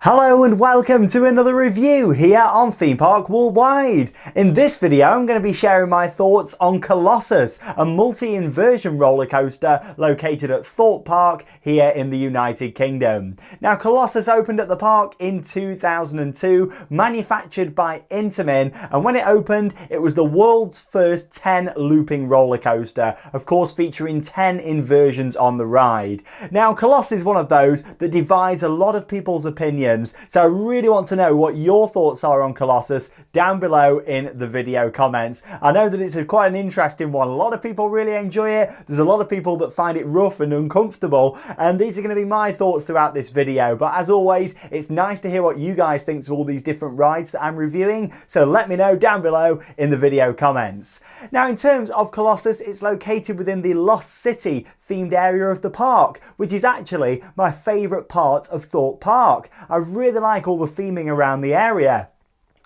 Hello and welcome to another review here on Theme Park Worldwide. In this video I'm going to be sharing my thoughts on Colossus, a multi-inversion roller coaster located at Thorpe Park here in the United Kingdom. Now Colossus opened at the park in 2002, manufactured by Intamin, and when it opened it was the world's first 10 looping roller coaster, of course featuring 10 inversions on the ride. Now Colossus is one of those that divides a lot of people's opinions. So I really want to know what your thoughts are on Colossus down below in the video comments. I know that it's quite an interesting one. A lot of people really enjoy it. There's a lot of people that find it rough and uncomfortable, and these are going to be my thoughts throughout this video. But as always, it's nice to hear what you guys think of all these different rides that I'm reviewing. So let me know down below in the video comments. Now in terms of Colossus, it's located within the Lost City themed area of the park, which is actually my favourite part of Thorpe Park. I really like all the theming around the area.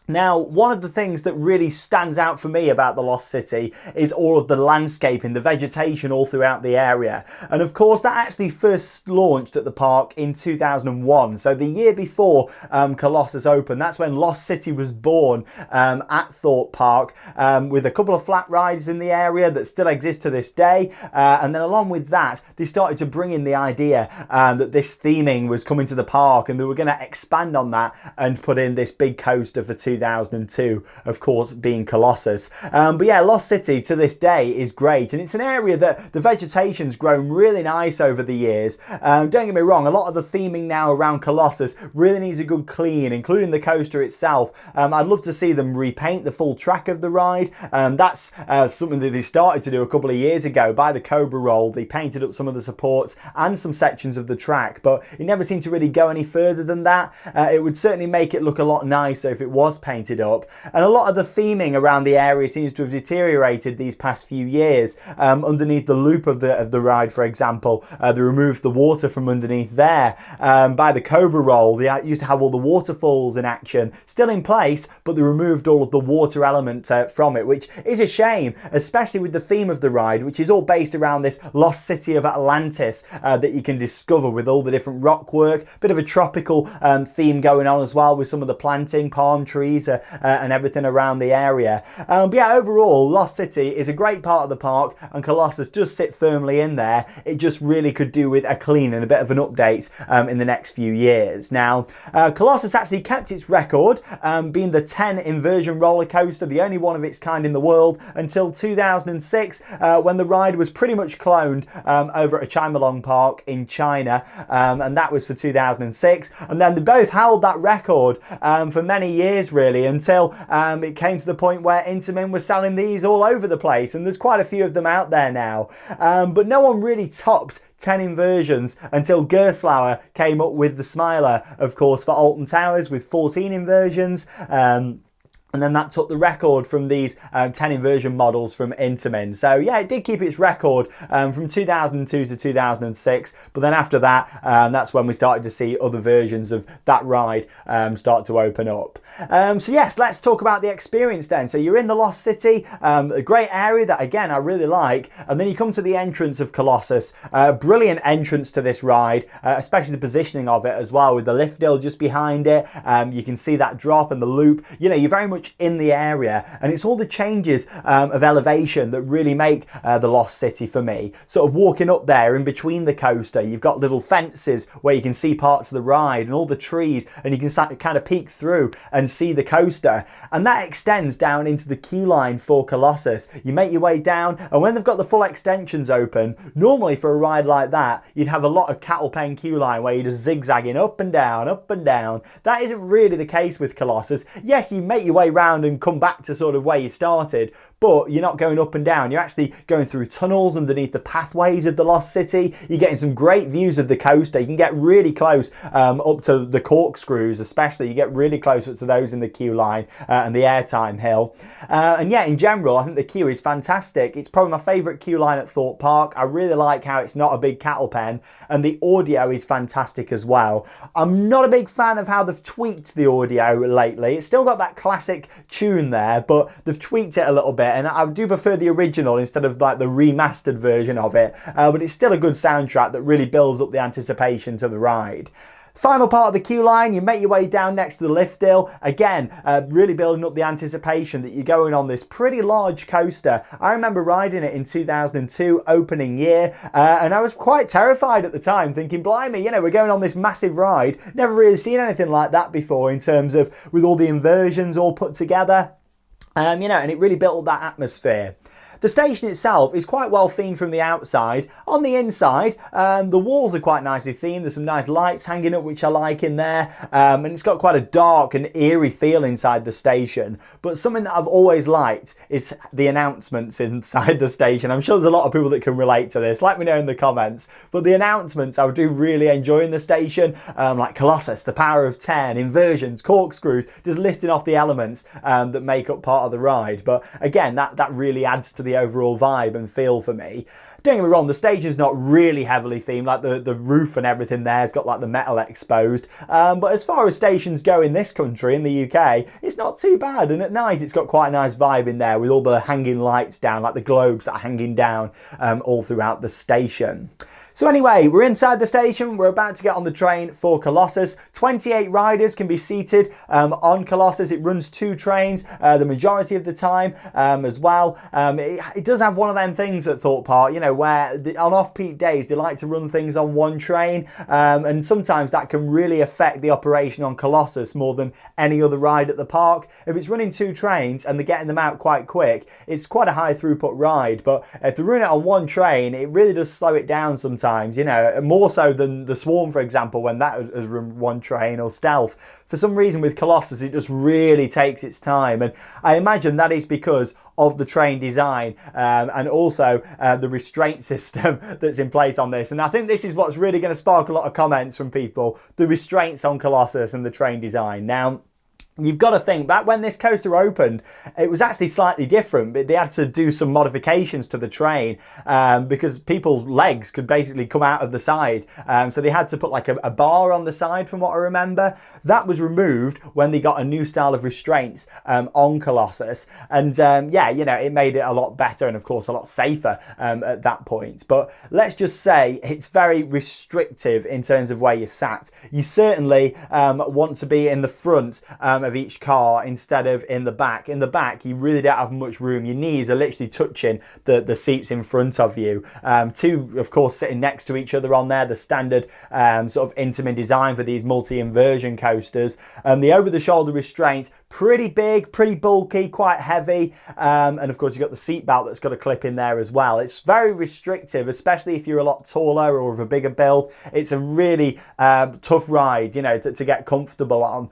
Now, one of the things that really stands out for me about the Lost City is all of the landscaping, the vegetation all throughout the area. And of course, that actually first launched at the park in 2001. So the year before Colossus opened, that's when Lost City was born at Thorpe Park, with a couple of flat rides in the area that still exist to this day. And then along with that, they started to bring in the idea that this theming was coming to the park, and they were going to expand on that and put in this big coaster for 2002, of course being Colossus. But yeah, Lost City to this day is great, and it's an area that the vegetation's grown really nice over the years. Don't get me wrong, a lot of the theming now around Colossus really needs a good clean, including the coaster itself. I'd love to see them repaint the full track of the ride. That's something that they started to do a couple of years ago by the Cobra Roll. They painted up some of the supports and some sections of the track, but it never seemed to really go any further than that. It would certainly make it look a lot nicer if it was painted up, and a lot of the theming around the area seems to have deteriorated these past few years. Underneath the loop of the ride, for example, they removed the water from underneath there. By the Cobra Roll, they used to have all the waterfalls in action still in place, but they removed all of the water element from it, which is a shame, especially with the theme of the ride, which is all based around this lost city of Atlantis that you can discover with all the different rock work. Bit of a tropical theme going on as well, with some of the planting, palm trees and everything around the area. But yeah, overall Lost City is a great part of the park, and Colossus does sit firmly in there. It just really could do with a clean and a bit of an update in the next few years. Now Colossus actually kept its record, being the 10 inversion roller coaster, the only one of its kind in the world, until 2006, when the ride was pretty much cloned over at Chimelong Park in China, and that was for 2006. And then they both held that record for many years really, until it came to the point where Intamin was selling these all over the place, and there's quite a few of them out there now. But no one really topped 10 inversions until Gerstlauer came up with the Smiler, of course, for Alton Towers with 14 inversions. And then that took the record from these 10 inversion models from Intamin. So yeah, it did keep its record from 2002 to 2006. But then after that, that's when we started to see other versions of that ride start to open up. So yes, let's talk about the experience then. So you're in the Lost City, a great area that again I really like. And then you come to the entrance of Colossus. Brilliant entrance to this ride, especially the positioning of it as well, with the lift hill just behind it. You can see that drop and the loop. You know, you're very much in the area, and it's all the changes of elevation that really make the Lost City for me. Sort of walking up there in between the coaster, you've got little fences where you can see parts of the ride and all the trees, and you can start to kind of peek through and see the coaster, and that extends down into the queue line for Colossus. You make your way down, and when they've got the full extensions open, normally for a ride like that you'd have a lot of cattle pen queue line where you're just zigzagging up and down, up and down. That isn't really the case with Colossus. Yes, you make your way round and come back to sort of where you started, but you're not going up and down. You're actually going through tunnels underneath the pathways of the Lost City. You're getting some great views of the coaster. You can get really close up to the corkscrews, especially. You get really close up to those in the queue line and the airtime hill. And yeah, in general, I think the queue is fantastic. It's probably my favourite queue line at Thorpe Park. I really like how it's not a big cattle pen, and the audio is fantastic as well. I'm not a big fan of how they've tweaked the audio lately. It's still got that classic tune there, but they've tweaked it a little bit, and I do prefer the original instead of like the remastered version of it, but it's still a good soundtrack that really builds up the anticipation to the ride. Final part of the queue line, you make your way down next to the lift hill. Again, really building up the anticipation that you're going on this pretty large coaster. I remember riding it in 2002, opening year, and I was quite terrified at the time, thinking, blimey, you know, we're going on this massive ride. Never really seen anything like that before in terms of with all the inversions all put together. You know, and it really built up that atmosphere. The station itself is quite well themed from the outside. On the inside, the walls are quite nicely themed. There's some nice lights hanging up, which I like in there. And it's got quite a dark and eerie feel inside the station. But something that I've always liked is the announcements inside the station. I'm sure there's a lot of people that can relate to this. Let me know in the comments. But the announcements I do really enjoy in the station. Like Colossus, the power of 10, inversions, corkscrews, just listing off the elements that make up part of the ride. But again, that really adds to the overall vibe and feel for me. Don't get me wrong, the station's not really heavily themed, like the roof and everything there has got like the metal exposed. But as far as stations go in this country, in the UK, it's not too bad. And at night, it's got quite a nice vibe in there with all the hanging lights down, like the globes that are hanging down all throughout the station. So anyway, we're inside the station. We're about to get on the train for Colossus. 28 riders can be seated on Colossus. It runs 2 trains the majority of the time as well. It does have one of them things at Thorpe Park, you know, where on off-peak days, they like to run things on one train. And sometimes that can really affect the operation on Colossus more than any other ride at the park. If it's running 2 trains and they're getting them out quite quick, it's quite a high throughput ride. But if they're running it on one train, it really does slow it down sometimes. You know, more so than the Swarm, for example, when that has run one train, or Stealth. For some reason with Colossus, it just really takes its time. And I imagine that is because of the train design and also the restraint system that's in place on this. And I think this is what's really going to spark a lot of comments from people, the restraints on Colossus and the train design. Now, you've got to think, back when this coaster opened, it was actually slightly different, but they had to do some modifications to the train because people's legs could basically come out of the side. So they had to put like a bar on the side, from what I remember. That was removed when they got a new style of restraints on Colossus. And yeah, you know, it made it a lot better and of course a lot safer at that point. But let's just say it's very restrictive in terms of where you're sat. You certainly want to be in the front of each car instead of in the back. In the back, you really don't have much room. Your knees are literally touching the seats in front of you. 2, of course, sitting next to each other on there, the standard sort of Intamin design for these Multi Inversion coasters. The over-the-shoulder restraint, pretty big, pretty bulky, quite heavy. And of course, you've got the seat belt that's got a clip in there as well. It's very restrictive, especially if you're a lot taller or of a bigger build. It's a really tough ride, you know, to get comfortable on.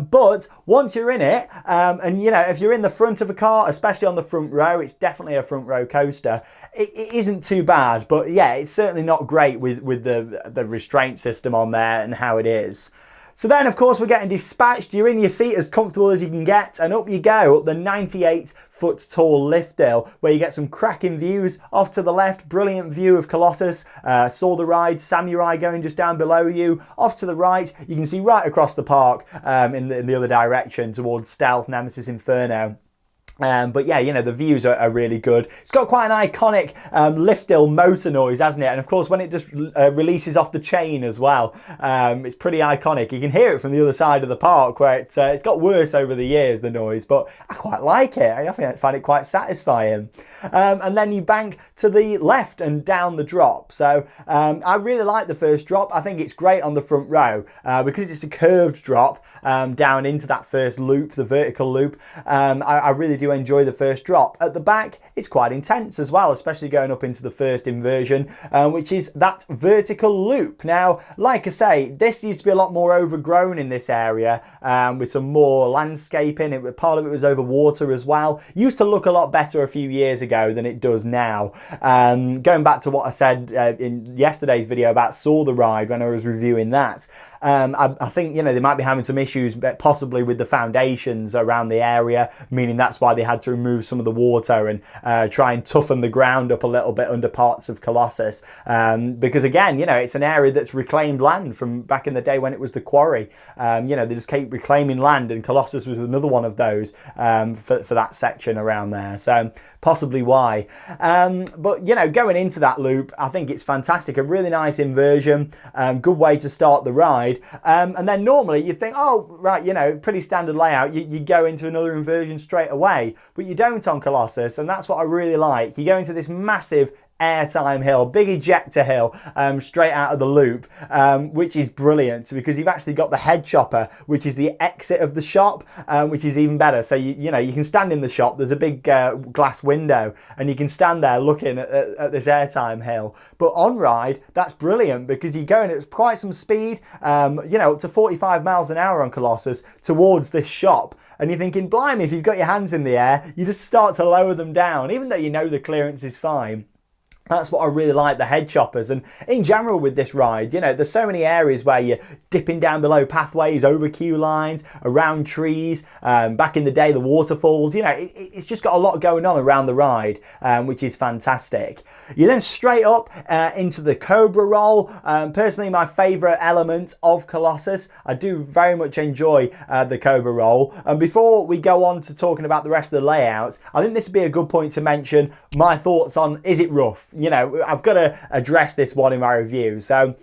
But once you're in it, and you know, if you're in the front of a car, especially on the front row, it's definitely a front row coaster. It isn't too bad, but yeah, it's certainly not great with the restraint system on there and how it is. So then, of course, we're getting dispatched. You're in your seat as comfortable as you can get, and up you go up the 98-foot tall lift hill, where you get some cracking views. Off to the left, brilliant view of Colossus. Saw the ride, Samurai going just down below you. Off to the right, you can see right across the park in the other direction towards Stealth, Nemesis, Inferno. But yeah, you know, the views are really good. It's got quite an iconic lift hill motor noise, hasn't it? And of course, when it just releases off the chain as well, it's pretty iconic. You can hear it from the other side of the park, where it's got worse over the years, the noise, but I quite like it. I find it quite satisfying. And then you bank to the left and down the drop. So I really like the first drop. I think it's great on the front row because it's a curved drop down into that first loop, the vertical loop. I really do enjoy the first drop. At the back, it's quite intense as well, especially going up into the first inversion, which is that vertical loop. Now, like I say, this used to be a lot more overgrown in this area with some more landscaping. Part of it was over water as well. Used to look a lot better a few years ago than it does now. Going back to what I said in yesterday's video about Saw the Ride when I was reviewing that, I think, you know, they might be having some issues possibly with the foundations around the area, meaning that's why why they had to remove some of the water and try and toughen the ground up a little bit under parts of Colossus. Because again, you know, it's an area that's reclaimed land from back in the day when it was the quarry. You know, they just keep reclaiming land, and Colossus was another one of those for that section around there. So possibly why. But, you know, going into that loop, I think it's fantastic. A really nice inversion, good way to start the ride. And then normally you think, oh, right, you know, pretty standard layout. You go into another inversion straight away, but you don't on Colossus. And that's what I really like. You go into this massive airtime hill, big ejector hill, straight out of the loop, which is brilliant because you've actually got the head chopper, which is the exit of the shop, which is even better. So you know, you can stand in the shop, there's a big glass window, and you can stand there looking at this airtime hill. But on ride, that's brilliant because you're going at quite some speed, you know, up to 45 miles an hour on Colossus towards this shop, and you're thinking, blimey, if you've got your hands in the air, you just start to lower them down, even though you know the clearance is fine. That's what I really like, the head choppers. And in general with this ride, you know, there's so many areas where you're dipping down below pathways, over queue lines, around trees, back in the day, the waterfalls, you know, it's just got a lot going on around the ride, which is fantastic. You then straight up into the Cobra roll. Personally, my favourite element of Colossus. I do very much enjoy the Cobra roll. And before we go on to talking about the rest of the layouts, I think this would be a good point to mention my thoughts on, is it rough? You know, I've got to address this one in my review. So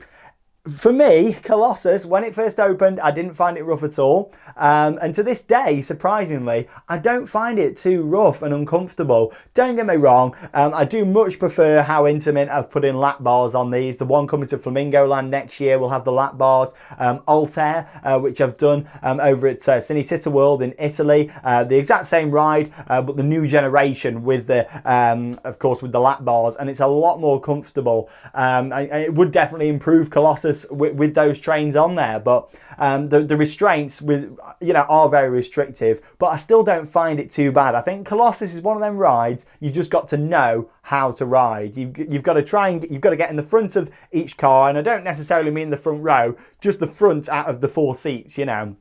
for me, Colossus, when it first opened, I didn't find it rough at all. And to this day, surprisingly, I don't find it too rough and uncomfortable. Don't get me wrong, I do much prefer how Intamin have put in lap bars on these. The one coming to Flamingo Land next year will have the lap bars. Altair, which I've done over at Cinecittà World in Italy. The exact same ride, but the new generation with the, of course, with the lap bars. And it's a lot more comfortable. It would definitely improve Colossus with those trains on there, but the restraints with, you know, are very restrictive, but I still don't find it too bad. I think Colossus is one of them rides you just got to know how to ride. You've got to try and you've got to get in the front of each car, and I don't necessarily mean the front row, just the front out of the 4 seats, you know.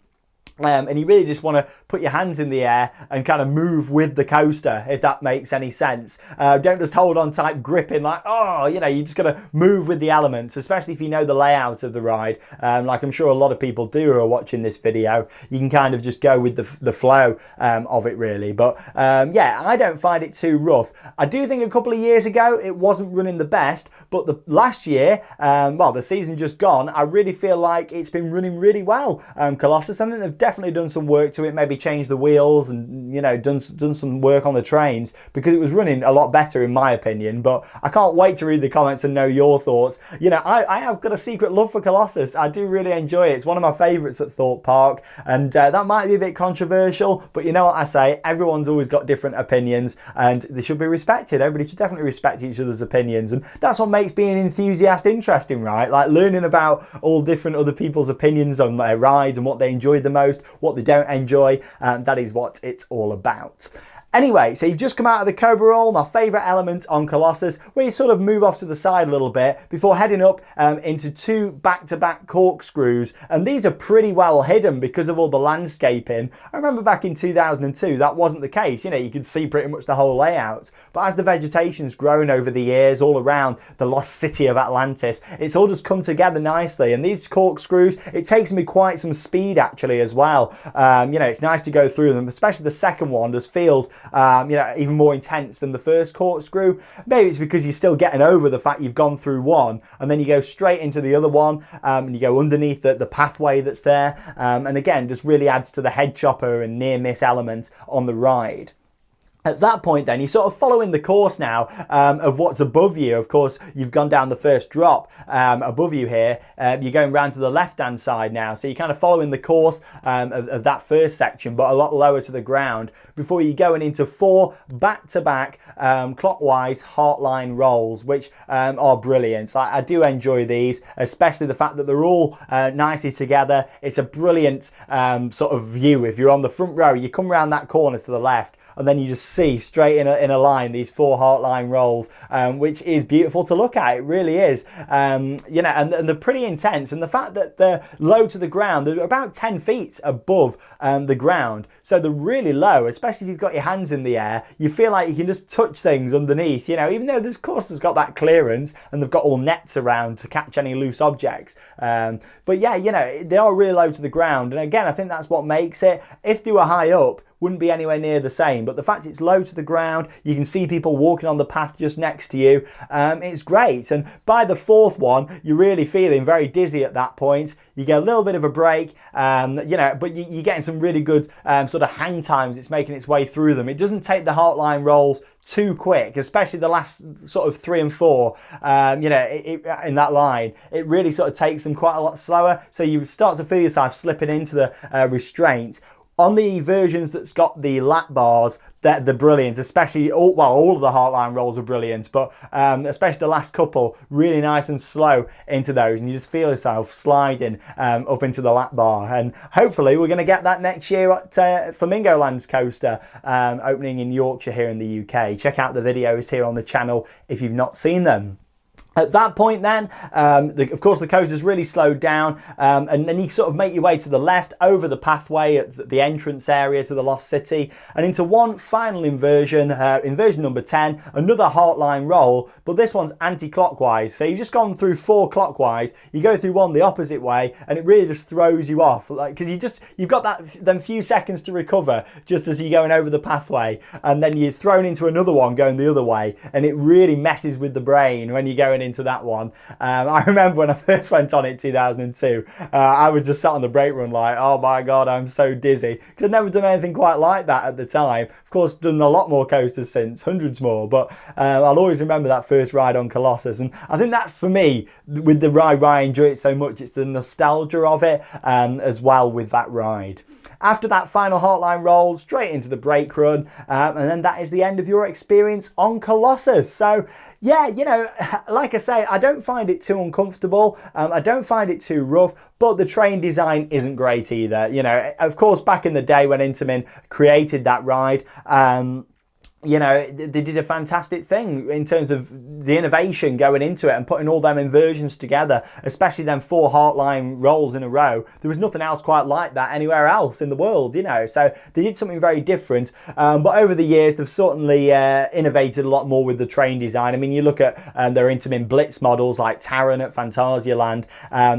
And you really just want to put your hands in the air and kind of move with the coaster, if that makes any sense. Don't just hold on tight, gripping like, oh, you know, you just got to move with the elements, especially if you know the layout of the ride. Like I'm sure a lot of people do who are watching this video. You can kind of just go with the flow of it, really. But yeah, I don't find it too rough. I do think a couple of years ago it wasn't running the best, but the last year, well, the season just gone, I really feel like it's been running really well. Colossus, I think they've definitely done some work to it, maybe changed the wheels and, you know, done some work on the trains, because it was running a lot better in my opinion. But I can't wait to read the comments and know your thoughts. You know, I have got a secret love for Colossus. I do really enjoy it. It's one of my favourites at Thorpe Park, and that might be a bit controversial, but you know what I say, everyone's always got different opinions and they should be respected. Everybody should definitely respect each other's opinions, and that's what makes being an enthusiast interesting, right? Like learning about all different other people's opinions on their rides and what they enjoyed the most, what they don't enjoy. That is what it's all about. Anyway, so you've just come out of the Cobra roll, my favourite element on Colossus, where you sort of move off to the side a little bit before heading up into 2 back-to-back corkscrews. And these are pretty well hidden because of all the landscaping. I remember back in 2002, that wasn't the case. You know, you could see pretty much the whole layout. But as the vegetation's grown over the years all around the lost city of Atlantis, it's all just come together nicely. And these corkscrews, it takes me quite some speed actually as well. You know, it's nice to go through them, especially the second one just feels you know, even more intense than the first corkscrew. Maybe it's because you're still getting over the fact you've gone through one and then you go straight into the other one, and you go underneath the pathway that's there, and again just really adds to the head chopper and near miss element on the ride. At that point then, you're sort of following the course now of what's above you. Of course, you've gone down the first drop above you here. You're going round to the left-hand side now. So you're kind of following the course of that first section, but a lot lower to the ground before you're going into 4 back-to-back clockwise heartline rolls, which are brilliant. I do enjoy these, especially the fact that they're all nicely together. It's a brilliant sort of view. If you're on the front row, you come around that corner to the left, and then you just see straight in a line these 4 heartline rolls, which is beautiful to look at. It really is. You know, and they're pretty intense, and the fact that they're low to the ground, they're about 10 feet above the ground, so they're really low, especially if you've got your hands in the air. You feel like you can just touch things underneath, you know, even though this course has got that clearance and they've got all nets around to catch any loose objects. But yeah, you know, they are really low to the ground, and again, I think that's what makes it. If they were high up, wouldn't be anywhere near the same, but the fact it's low to the ground, you can see people walking on the path just next to you. It's great, and by the 4th one, you're really feeling very dizzy at that point. You get a little bit of a break, you know, but you're getting some really good sort of hang times. It's making its way through them. It doesn't take the heartline rolls too quick, especially the last sort of 3 and 4, you know, in that line. It really sort of takes them quite a lot slower, so you start to feel yourself slipping into the restraint. On the versions that's got the lap bars, they're brilliant, especially, all of the heartline rolls are brilliant, but especially the last couple, really nice and slow into those, and you just feel yourself sliding up into the lap bar. And hopefully we're going to get that next year at Flamingo Land's coaster, opening in Yorkshire here in the UK. Check out the videos here on the channel if you've not seen them. At that point then, of course the coaster's really slowed down, and then you sort of make your way to the left over the pathway at the entrance area to the Lost City, and into one final inversion, inversion number 10, another heartline roll, but this one's anti-clockwise. So you've just gone through 4 clockwise, you go through one the opposite way, and it really just throws you off, like, because you've got them few seconds to recover just as you're going over the pathway, and then you're thrown into another one going the other way, and it really messes with the brain when you're going into that one. I remember when I first went on it in 2002, I was just sat on the brake run like, oh my god, I'm so dizzy, because I'd never done anything quite like that at the time. Of course, done a lot more coasters since, hundreds more, but I'll always remember that first ride on Colossus, and I think that's, for me, with the ride why I enjoy it so much, it's the nostalgia of it, as well with that ride. After that final heartline roll, straight into the brake run, and then that is the end of your experience on Colossus. So yeah, you know, like I say, I don't find it too uncomfortable, I don't find it too rough, but the train design isn't great either. You know, of course, back in the day when Intamin created that ride, you know, they did a fantastic thing in terms of the innovation going into it and putting all them inversions together, especially them 4 heartline rolls in a row. There was nothing else quite like that anywhere else in the world, you know, so they did something very different. But over the years, they've certainly innovated a lot more with the train design. I mean, you look at their Intamin Blitz models like Taron at Phantasialand,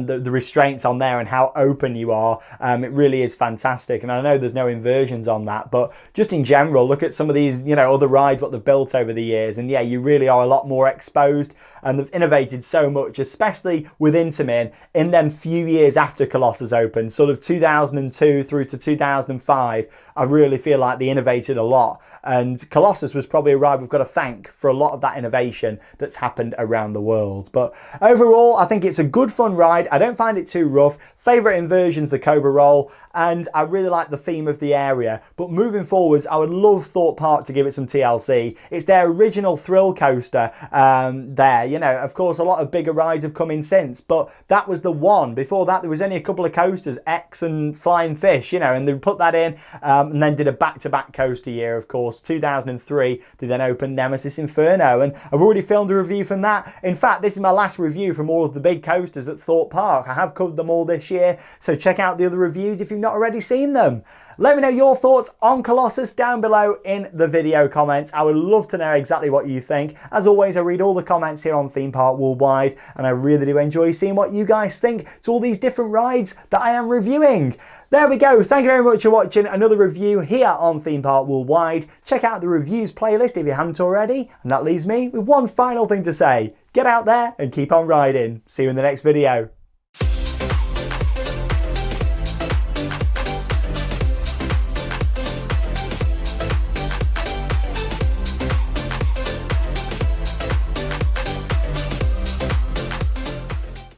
the restraints on there and how open you are, it really is fantastic. And I know there's no inversions on that, but just in general, look at some of these, you know, other rides what they've built over the years, and yeah, you really are a lot more exposed, and they've innovated so much, especially with Intamin in them few years after Colossus opened, sort of 2002 through to 2005. I really feel like they innovated a lot, and Colossus was probably a ride we've got to thank for a lot of that innovation that's happened around the world. But overall, I think it's a good fun ride. I don't find it too rough. Favourite inversion's the Cobra Roll, and I really like the theme of the area. But moving forwards, I would love Thorpe Park to give it some TLC. It's their original thrill coaster there. You know, of course, a lot of bigger rides have come in since, but that was the one. Before that, there was only a couple of coasters, X and Flying Fish, you know, and they put that in, and then did a back-to-back coaster year, of course. 2003, they then opened Nemesis Inferno, and I've already filmed a review from that. In fact, this is my last review from all of the big coasters at Thorpe Park. I have covered them all this year, so check out the other reviews if you've not already seen them. Let me know your thoughts on Colossus down below in the video comments. I would love to know exactly what you think. As always, I read all the comments here on Theme Park Worldwide, and I really do enjoy seeing what you guys think to all these different rides that I am reviewing. There we go. Thank you very much for watching another review here on Theme Park Worldwide. Check out the reviews playlist if you haven't already. And that leaves me with one final thing to say. Get out there and keep on riding. See you in the next video.